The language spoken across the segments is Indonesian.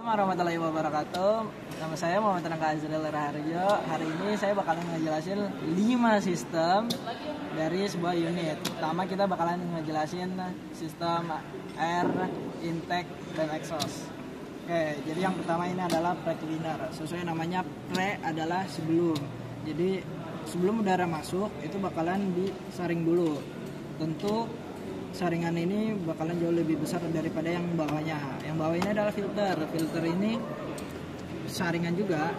Warahmatullahi wabarakatuh. Nama saya Muhammad Rangga Azril Raharjo. Hari ini saya bakalan ngejelasin 5 sistem dari sebuah unit. Pertama kita bakalan ngejelasin sistem air intake dan exhaust. Oke, jadi yang pertama ini adalah pre-cleaner. Sesuai namanya, pre adalah sebelum. Jadi sebelum udara masuk itu bakalan disaring dulu. Tentu saringan ini bakalan jauh lebih besar daripada yang bawahnya. Yang bawah ini adalah filter. Filter ini saringan juga,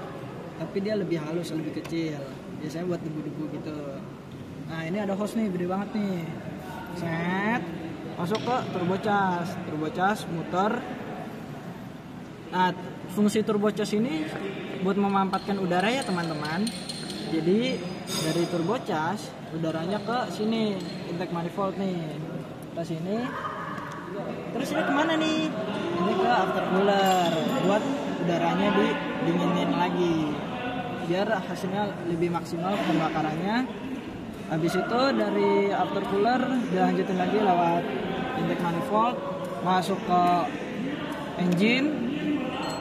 tapi dia lebih halus, lebih kecil. Biasanya buat debu-debu gitu. Nah ini ada hose nih, gede banget nih. Set, masuk ke turbocharge. Turbocharge muter. Nah fungsi turbocharge ini buat memanfaatkan udara ya teman-teman. Jadi dari turbocharge udaranya ke sini, intake manifold nih. Ke sini, terus ini kemana nih? Ini ke aftercooler buat udaranya didinginin lagi biar hasilnya lebih maksimal pembakarannya. Habis itu dari aftercooler dilanjutin lagi lewat intake manifold masuk ke engine.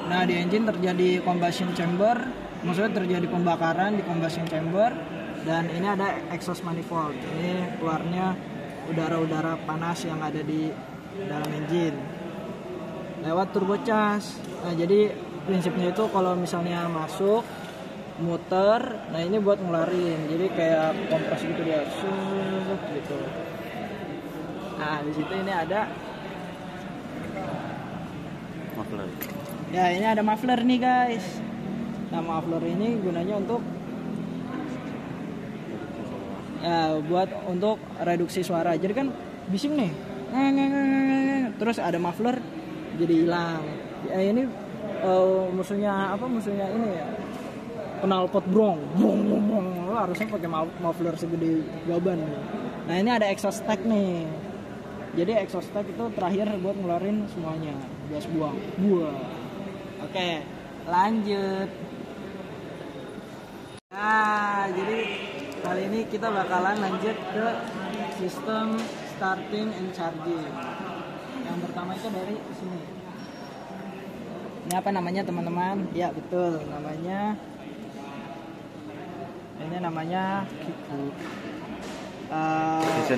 Nah di engine terjadi combustion chamber, maksudnya terjadi pembakaran di combustion chamber. Dan ini ada exhaust manifold, ini keluarnya udara-udara panas yang ada di dalam engine lewat turbocharge. Nah jadi prinsipnya itu kalau misalnya masuk muter, nah ini buat ngeluarin, jadi kayak kompres gitu dia, gitu. Nah di situ ini ada muffler. Ya ini ada muffler nih guys. Nah muffler ini gunanya untuk buat untuk reduksi suara. Jadi kan bising nih, terus ada muffler jadi hilang. Ya, ini musuhnya ini ya, knalpot brong. Harusnya pakai muffler segede gaban. Nah ini ada exhaust tag nih. Jadi exhaust tag itu terakhir buat ngeluarin semuanya, gas buang. Oke, lanjut. Nah jadi kali ini kita bakalan lanjut ke sistem starting and charging. Yang pertama itu dari sini. Ini apa namanya teman-teman? Ya betul, namanya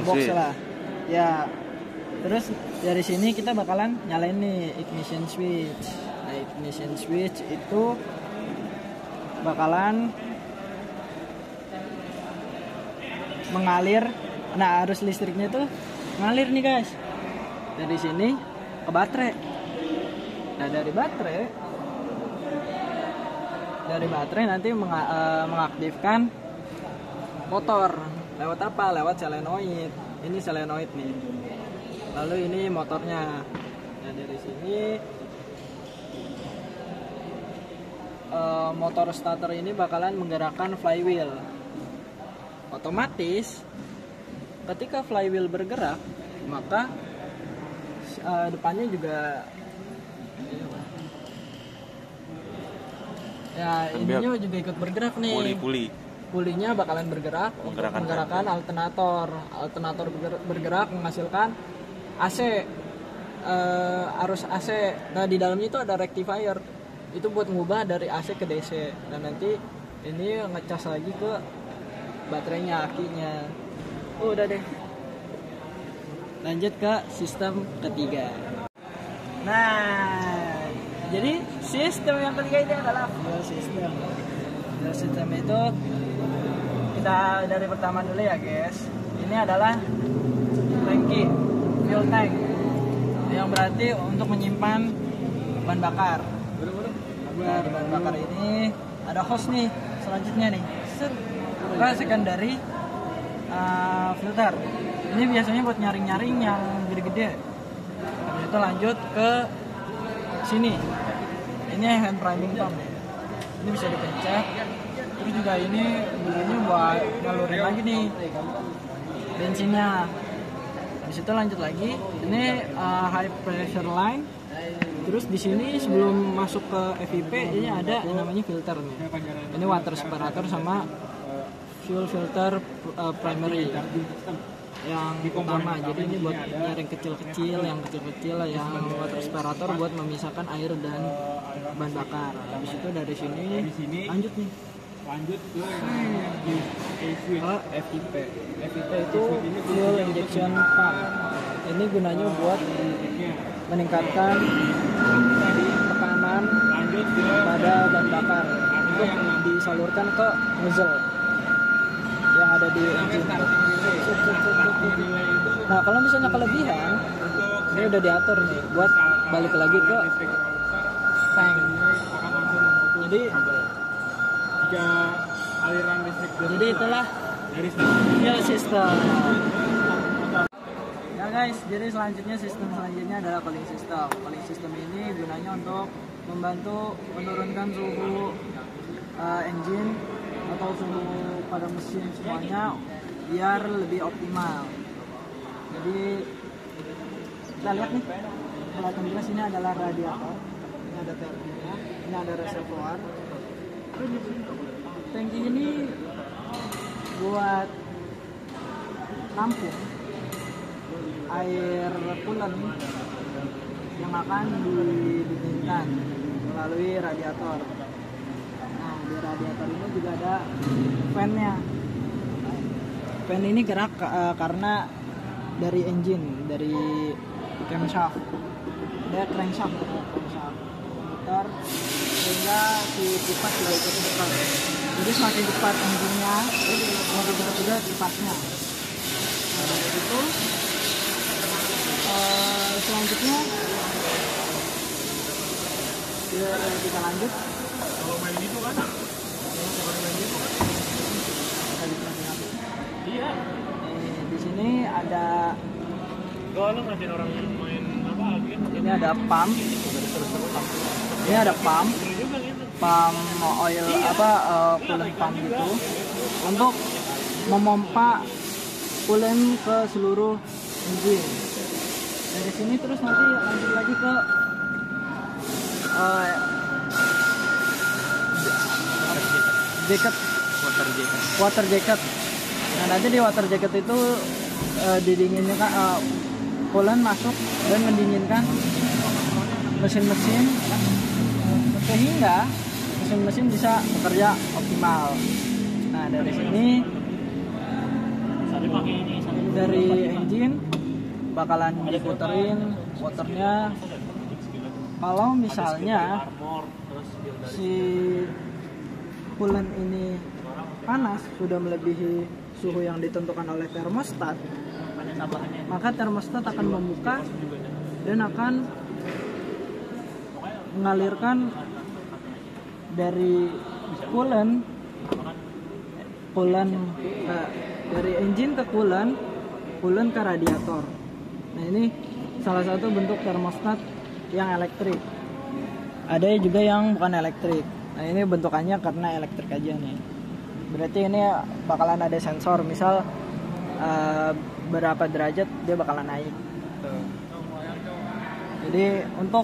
box lah. Ya. Terus dari sini kita bakalan nyalain nih ignition switch. Nah ignition switch itu bakalan mengalir. Nah arus listriknya tuh ngalir nih guys dari sini ke baterai. Nah dari baterai nanti mengaktifkan motor lewat apa? Lewat solenoid. Ini solenoid nih. Lalu ini motornya. Nah dari sini motor starter ini bakalan menggerakkan flywheel. Otomatis ketika flywheel bergerak maka depannya juga ya ininya juga ikut bergerak nih. Pulinya bakalan bergerak untuk menggerakkan alternator bergerak menghasilkan AC, arus AC. Nah di dalamnya itu ada rectifier, itu buat mengubah dari AC ke DC. Dan nanti ini ngecas lagi ke baterainya, akinya. Udah deh. Lanjut ke sistem ketiga. Nah, jadi sistem yang ketiga ini adalah fuel system. Fuel system itu kita dari pertama dulu ya guys. Ini adalah tangki, fuel tank, yang berarti untuk menyimpan bahan bakar. Nah, di bahan bakar ini ada hose nih, selanjutnya nih. Ke secondary filter. Ini biasanya buat nyaring-nyaring yang gede-gede. Habis itu lanjut ke sini. Ini hand priming pump. Ini bisa dipencet. Terus juga ini buat ngalurin lagi nih bensinnya. Habis itu lanjut lagi. Ini high pressure line. Terus di sini sebelum masuk ke FIP ini ada yang namanya filter nih. Ini water separator sama fuel filter primary. yang utama. Jadi ini buat nyaring kecil-kecil, yang water separator buat memisahkan air dan bahan bakar. Habis itu dari sini lanjut ke FIP. FIP itu fuel injection pump. Ini gunanya buat meningkatkan tekanan pada bahan bakar untuk disalurkan ke nozzle yang ada di engine. Nah, kalau misalnya kelebihan, ini udah diatur nih buat balik lagi ke tank. Jadi aliran listrik. Jadi itulah fuel system. Ya guys, jadi sistem selanjutnya adalah cooling system. Cooling system ini gunanya untuk membantu menurunkan suhu engine atau suhu pada mesin semuanya biar lebih optimal. Jadi kita lihat nih, kelihatan jelas ini adalah radiator, ini ada turbinnya, ini ada reservoir. Tangki ini buat nampung air coolant yang akan didinginkan melalui radiator. Nah, di radiator ini juga ada fan-nya. Fan ini gerak karena dari engine, dari camshaft. Ada crankshaft muter sehingga si pipa juga ikut muter. Jadi semakin cepat engine-nya, semakin cepat juga pipasnya. Nah, dari itu selanjutnya kita lanjut. Kalau main gitu kan? Iya. Di sini ada. Kalau ngasih orang main apa lagi? Ini ada pump. Ini ada pump oil coolant pump gitu untuk memompa coolant ke seluruh engine. Dari sini terus nanti lanjut lagi ke water jacket. Nah, nanti di water jacket itu didinginkan coolant masuk dan mendinginkan mesin-mesin sehingga mesin-mesin bisa bekerja optimal. Nah, dari sini dari engine bakalan diputerin waternya. Kalau misalnya si coolant ini panas, sudah melebihi suhu yang ditentukan oleh termostat, maka termostat akan membuka dan akan mengalirkan dari coolant dari engine ke coolant ke radiator. Nah, ini salah satu bentuk termostat yang elektrik. Ada juga yang bukan elektrik. Nah, ini bentukannya karena elektrik aja nih. Berarti ini bakalan ada sensor, misal berapa derajat dia bakalan naik. Jadi untuk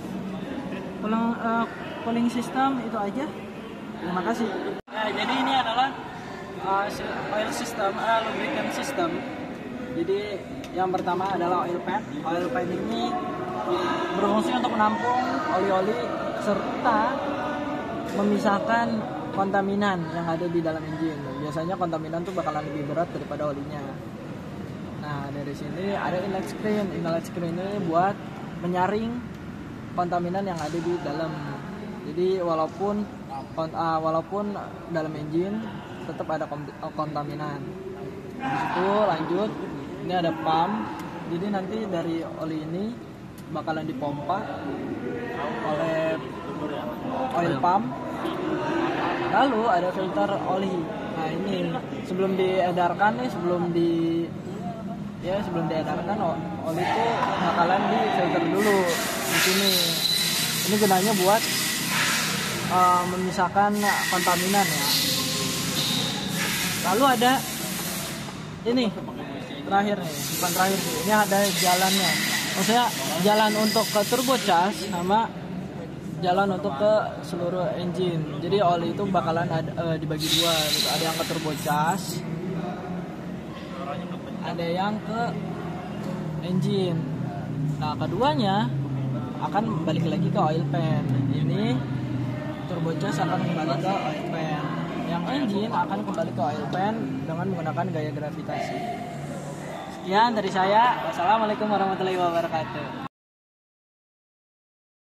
cooling system itu aja. Terima kasih. Nah, jadi ini adalah oil system, lubricant system. Jadi yang pertama adalah oil pan. Oil pan ini berfungsi untuk menampung oli-oli serta memisahkan kontaminan yang ada di dalam engine. Biasanya kontaminan tuh bakalan lebih berat daripada olinya. Nah, dari sini ada inlet screen. Inlet screen ini buat menyaring kontaminan yang ada di dalam. Jadi walaupun dalam engine tetap ada kontaminan. Habis itu lanjut, ini ada pump. Jadi nanti dari oli ini bakalan dipompa oleh oil pump. Lalu ada filter oli. Nah, ini sebelum diedarkan oli itu bakalan difilter dulu di sini. Ini gunanya buat memisahkan kontaminan ya. Lalu ada ini terakhir nih, bukan terakhir sih. Ini ada jalannya. Maksudnya jalan untuk ke turbo charge sama jalan untuk ke seluruh engine. Jadi oli itu bakalan dibagi dua gitu. Ada yang ke turbo charge, ada yang ke engine. Nah, keduanya akan balik lagi ke oil pan. Ini turbocharge akan kembali ke oil pan. Yang engine akan kembali ke oil pan dengan menggunakan gaya gravitasi. Sekian dari saya. Wassalamualaikum warahmatullahi wabarakatuh.